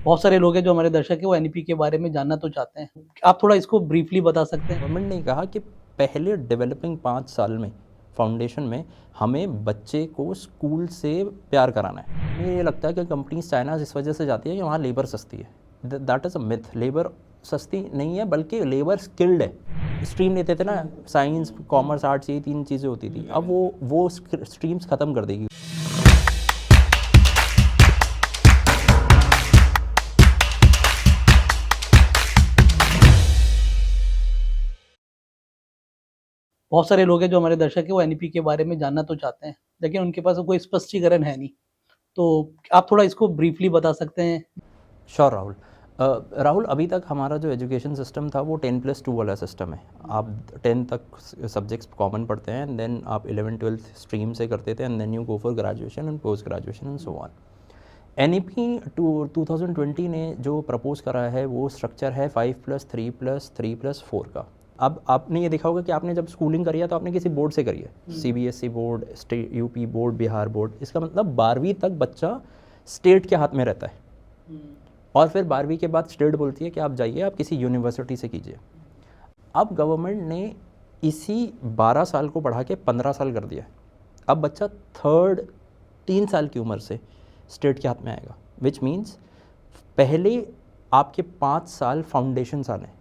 बहुत सारे लोग हैं जो हमारे दर्शक हैं वो एनईपी के बारे में जानना तो चाहते हैं। आप थोड़ा इसको ब्रीफली बता सकते हैं? गवर्नमेंट ने कहा कि पहले डेवलपिंग 5 साल में फाउंडेशन में हमें बच्चे को स्कूल से प्यार कराना है। मुझे ये लगता है कि कंपनीज चाइना इस वजह से जाती है कि वहाँ लेबर सस्ती है। That is a myth. Labour सस्ती नहीं है बल्कि लेबर स्किल्ड है। स्ट्रीम लेते थे ना, साइंस कॉमर्स आर्ट्स, ये 3 चीज़ें होती थी। अब वो स्ट्रीम्स ख़त्म कर देगी। बहुत सारे लोग हैं जो हमारे दर्शक हैं वो एनईपी के बारे में जानना तो चाहते हैं, लेकिन उनके पास कोई स्पष्टीकरण है नहीं। तो आप थोड़ा इसको ब्रीफली बता सकते हैं? श्योर राहुल। राहुल, अभी तक हमारा जो एजुकेशन सिस्टम था वो 10+2 वाला सिस्टम है। आप 10 तक सब्जेक्ट्स कॉमन पढ़ते हैं, एंड देन आप 11-12 स्ट्रीम से करते थे, and then you go for graduation and post graduation and so on. NEP 2020 ने जो प्रपोज करा है वो स्ट्रक्चर है 5+3+3+4 का। अब आपने ये देखा होगा कि आपने जब स्कूलिंग करी है तो आपने किसी बोर्ड से करी है, CBSE board, state UP board, Bihar board. इसका मतलब 12वीं तक बच्चा स्टेट के हाथ में रहता है, और फिर 12वीं के बाद स्टेट बोलती है कि आप जाइए, आप किसी यूनिवर्सिटी से कीजिए। अब गवर्नमेंट ने इसी 12 साल को बढ़ा के 15 साल कर दिया है। अब बच्चा 3 साल की उम्र से स्टेट के हाथ में आएगा, विच मीन्स पहले आपके 5 साल फाउंडेशन साल हैं,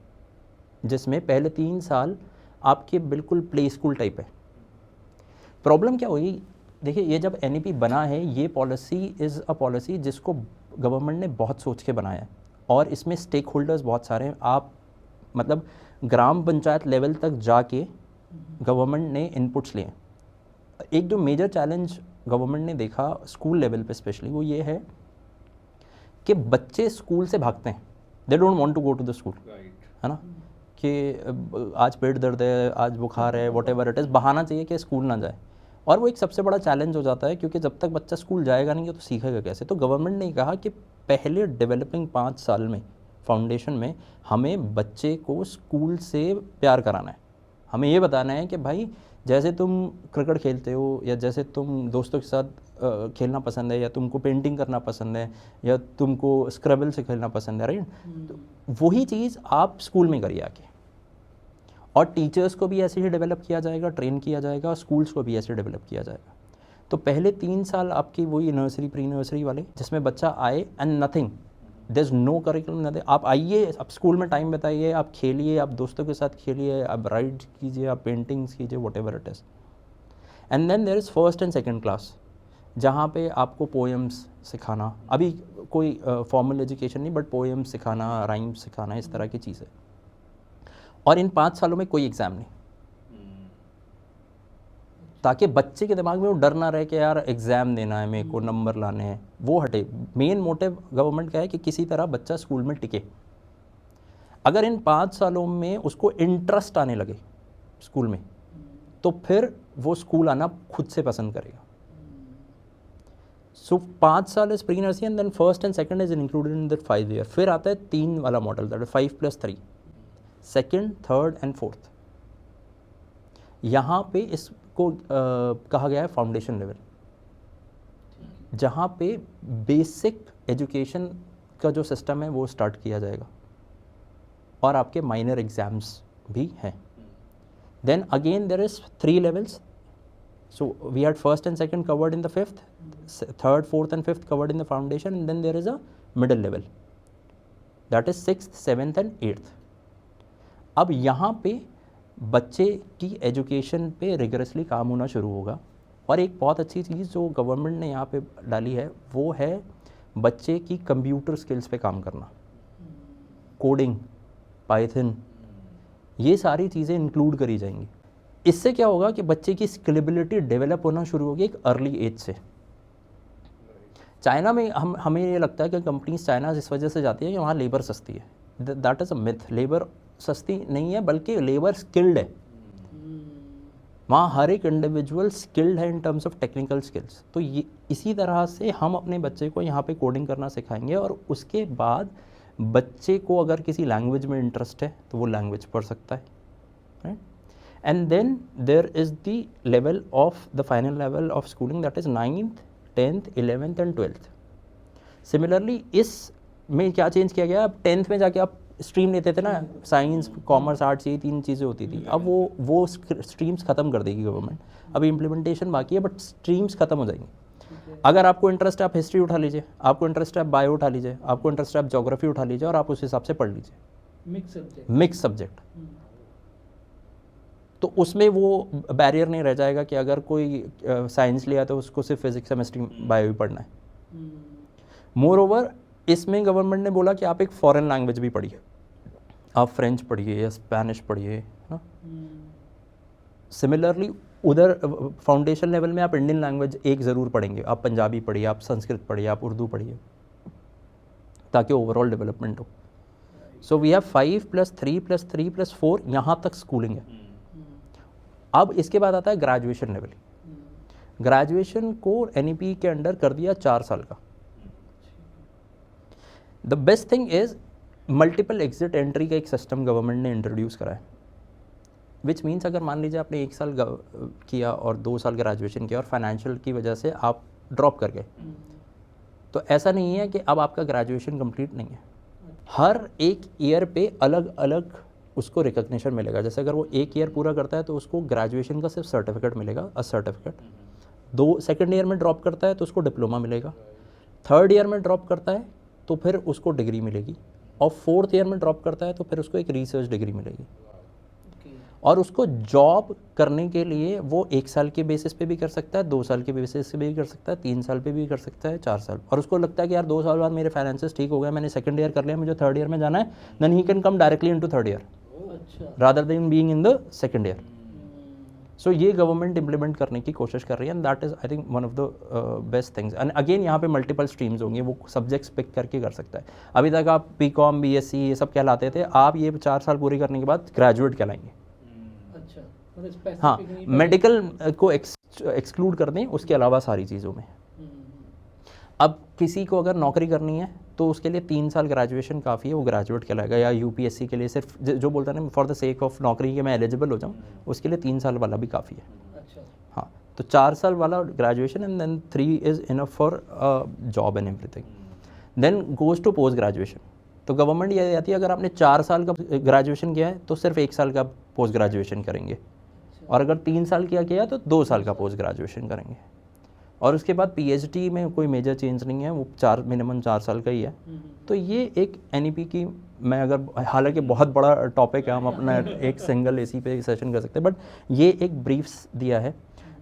जिसमें पहले 3 साल आपके बिल्कुल प्ले स्कूल टाइप है। प्रॉब्लम क्या हुई, देखिए, ये जब एनईपी बना है, ये पॉलिसी इज़ अ पॉलिसी जिसको गवर्नमेंट ने बहुत सोच के बनाया है, और इसमें स्टेक होल्डर्स बहुत सारे हैं। आप मतलब ग्राम पंचायत लेवल तक जाके गवर्नमेंट ने इनपुट्स लिए। एक जो मेजर चैलेंज गवर्नमेंट ने देखा स्कूल लेवल पे स्पेशली, वो ये है कि बच्चे स्कूल से भागते हैं। They don't want to go to the school, है ना, कि आज पेट दर्द है, आज बुखार है, वॉट एवर इट इज़, बहाना चाहिए कि स्कूल ना जाए। और वो एक सबसे बड़ा चैलेंज हो जाता है, क्योंकि जब तक बच्चा स्कूल जाएगा नहीं तो सीखेगा कैसे। तो गवर्नमेंट ने कहा कि पहले डेवलपिंग 5 साल में फाउंडेशन में हमें बच्चे को स्कूल से प्यार कराना है। हमें ये बताना है कि भाई, जैसे तुम क्रिकेट खेलते हो, या जैसे तुम दोस्तों के साथ खेलना पसंद है, या तुमको पेंटिंग करना पसंद है, या तुमको स्क्रैबल से खेलना पसंद है, राइट, तो वही चीज़ आप स्कूल में करिए आके। और टीचर्स को भी ऐसे ही डेवलप किया जाएगा, ट्रेन किया जाएगा, और स्कूल्स को भी ऐसे डेवलप किया जाएगा। तो पहले 3 साल आपकी वही नर्सरी, प्री नर्सरी वाले, जिसमें बच्चा आए and nothing, there is no curriculum, nothing. आप आइए, आप स्कूल में टाइम बताइए, आप खेलिए, आप दोस्तों के साथ खेलिए, आप राइड कीजिए, आप पेंटिंग्स कीजिए, whatever it is. And then there is first and second class, जहाँ पे आपको पोएम्स सिखाना, अभी कोई फॉर्मल एजुकेशन नहीं, बट पोएम्स सिखाना, राइम्स सिखाना, इस तरह की चीज़ें। और इन 5 सालों में कोई एग्ज़ाम नहीं, ताकि बच्चे के दिमाग में वो डर ना रहे कि यार एग्ज़ाम देना है, मेरे को नंबर लाने हैं, वो हटे। मेन मोटिव गवर्नमेंट का है कि किसी तरह बच्चा स्कूल में टिके। अगर इन 5 सालों में उसको इंटरेस्ट आने लगे स्कूल में, तो फिर वो स्कूल आना खुद से पसंद करेगा। सो 5 साल is pre nursery, and then first and second is included in that 5 year. फिर आता है 3 वाला model, that is 5+3, second, third and fourth. यहाँ पे इसको कहा गया है फाउंडेशन लेवल, जहाँ पे बेसिक एजुकेशन का जो सिस्टम है वो स्टार्ट किया जाएगा, और आपके माइनर एग्जाम्स भी हैं। Then again there is 3 levels. So we had first and second covered in the 5th, third, fourth and 5th covered in the foundation, and then there is a middle level, that is 6th, 7th and 8th। अब यहाँ पे बच्चे की education पे rigorously काम होना शुरू होगा। और एक बहुत अच्छी चीज़ जो गवर्नमेंट ने यहाँ पे डाली है, वो है बच्चे की कंप्यूटर स्किल्स पे काम करना, कोडिंग, पाइथन, ये सारी चीज़ें इंक्लूड करी जाएंगी। इससे क्या होगा कि बच्चे की स्किलेबिलिटी डेवलप होना शुरू होगी एक अर्ली एज से। चाइना में हमें ये लगता है कि कंपनीज चाइना इस वजह से जाती है कि वहाँ लेबर सस्ती है। That is a myth. Labour सस्ती नहीं है बल्कि लेबर स्किल्ड है। वहाँ हर एक इंडिविजुअल स्किल्ड है in terms of technical skills. तो ये इसी तरह से हम अपने बच्चे को यहाँ पे कोडिंग करना सिखाएंगे, और उसके बाद बच्चे को अगर किसी लैंग्वेज में इंटरेस्ट है तो वो लैंग्वेज पढ़ सकता है, right. And then there is the level of the final level of schooling, that is 9th, 10th, 11th and 12th। Similarly इस में क्या चेंज किया गया, अब 10th में जाके आप स्ट्रीम लेते थे ना, साइंस कॉमर्स आर्ट्स, ये 3 चीज़ें होती थी, अब वो स्ट्रीम्स ख़त्म कर देगी गवर्नमेंट। अभी इम्प्लीमेंटेशन बाकी है, बट स्ट्रीम्स ख़त्म हो जाएंगी। अगर आपको इंटरेस्ट है आप हिस्ट्री उठा लीजिए, आपको इंटरेस्ट है आप बायो उठा लीजिए, आपको इंटरेस्ट है आप ज्योग्राफी उठा लीजिए, और आप उस हिसाब से पढ़ लीजिए। Mix subject. तो उसमें वो बैरियर नहीं रह जाएगा कि अगर कोई साइंस लिया तो उसको सिर्फ फिजिक्स केमिस्ट्री बायो ही पढ़ना है। मोर ओवर इसमें गवर्नमेंट ने बोला कि आप एक फॉरेन लैंग्वेज भी पढ़िए, आप फ्रेंच पढ़िए या स्पेनिश पढ़िए, है ना। सिमिलरली उधर फाउंडेशन लेवल में आप इंडियन लैंग्वेज एक ज़रूर पढ़ेंगे, आप पंजाबी पढ़िए, आप संस्कृत पढ़िए, आप उर्दू पढ़िए, ताकि ओवरऑल डेवलपमेंट हो। सो वी हैव 5+3+3+4 यहाँ तक स्कूलिंग है। अब इसके बाद आता है ग्रेजुएशन लेवल। ग्रेजुएशन को NEP के अंडर कर दिया 4 साल का। The best thing is multiple exit entry का एक सिस्टम गवर्नमेंट ने इंट्रोड्यूस करा है, विच मीन्स अगर मान लीजिए आपने 1 साल किया और 2 साल ग्रेजुएशन किया और फाइनेंशियल की वजह से आप ड्रॉप कर गए, तो ऐसा नहीं है कि अब आपका ग्रेजुएशन कंप्लीट नहीं है। हर एक ईयर पे अलग अलग उसको रिकग्निशन मिलेगा। जैसे अगर वो 1 ईयर पूरा करता है तो उसको ग्रेजुएशन का सिर्फ सर्टिफिकेट मिलेगा, अ सर्टिफिकेट। सेकंड ईयर में ड्रॉप करता है तो उसको डिप्लोमा मिलेगा। थर्ड ईयर में ड्रॉप करता है तो फिर उसको डिग्री मिलेगी, और फोर्थ ईयर में ड्रॉप करता है तो फिर उसको एक रिसर्च डिग्री मिलेगी। और उसको जॉब करने के लिए वो 1 साल के बेसिस पे भी कर सकता है, 2 साल के बेसिस पे भी कर सकता है, 3 साल पे भी कर सकता है, 4 साल। और उसको लगता है कि यार 2 साल बाद मेरे फाइनेंसेस ठीक हो गए, मैंने सेकंड ईयर कर लिया, मुझे थर्ड ईयर में जाना है, then he can come directly into third year rather than being in the second year. So ये गवर्नमेंट इंप्लीमेंट करने की कोशिश कर रही है, and that is I think one of the best things. And again यहाँ पे मल्टीपल स्ट्रीम्स होंगी, वो सब्जेक्ट्स पिक करके कर सकता है। अभी तक आप BCom BSc ये सब कहलाते थे, आप ये 4 साल पूरी करने के बाद ग्रेजुएट कहलाएंगे। हाँ, मेडिकल को एक्सक्लूड कर दें, उसके अलावा सारी चीज़ों में। अब किसी को अगर नौकरी करनी है तो उसके लिए 3 साल ग्रेजुएशन काफ़ी है, वो ग्रेजुएट कहलाएगा। या UPSC के लिए सिर्फ जो बोलता है ना, फॉर द सेक ऑफ नौकरी के मैं एलिजिबल हो जाऊँ, उसके लिए 3 साल वाला भी काफ़ी है। हाँ, तो 4 साल वाला graduation, and then 3 is enough for job and everything. Then goes to post graduation. तो गवर्नमेंट ये कहती है अगर आपने 4 साल का ग्रेजुएशन किया है तो सिर्फ 1 साल का पोस्ट ग्रेजुएशन करेंगे, और अगर 3 साल किया तो 2 साल का पोस्ट ग्रेजुएशन करेंगे। और उसके बाद PhD में कोई मेजर चेंज नहीं है, वो मिनिमम 4 साल का ही है। तो ये एक NEP की, मैं अगर, हालांकि बहुत बड़ा टॉपिक है, हम अपना एक सिंगल इसी पे सेशन कर सकते हैं, बट ये एक ब्रीफ्स दिया है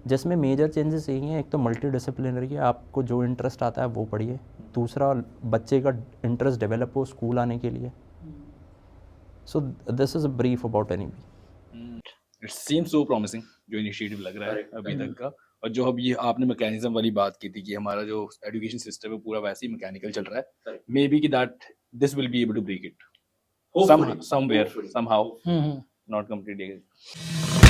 जिसमें मेजर चेंजेस यही हैं। एक तो मल्टी डिसिप्लिनरी है, आपको जो इंटरेस्ट आता है वो पढ़िए। दूसरा, बच्चे का इंटरेस्ट डेवलप हो स्कूल आने के लिए। So this is a brief about NEP। It seems so promising जो इनिशिएटिव लग रहा है अभी तक का। और जो अब ये आपने मैकेनिज्म वाली बात की थी कि हमारा जो एजुकेशन सिस्टम है पूरा वैसे ही मैकेनिकल चल रहा है, मे बी कि that this will be able to break it somewhere somehow, not completely.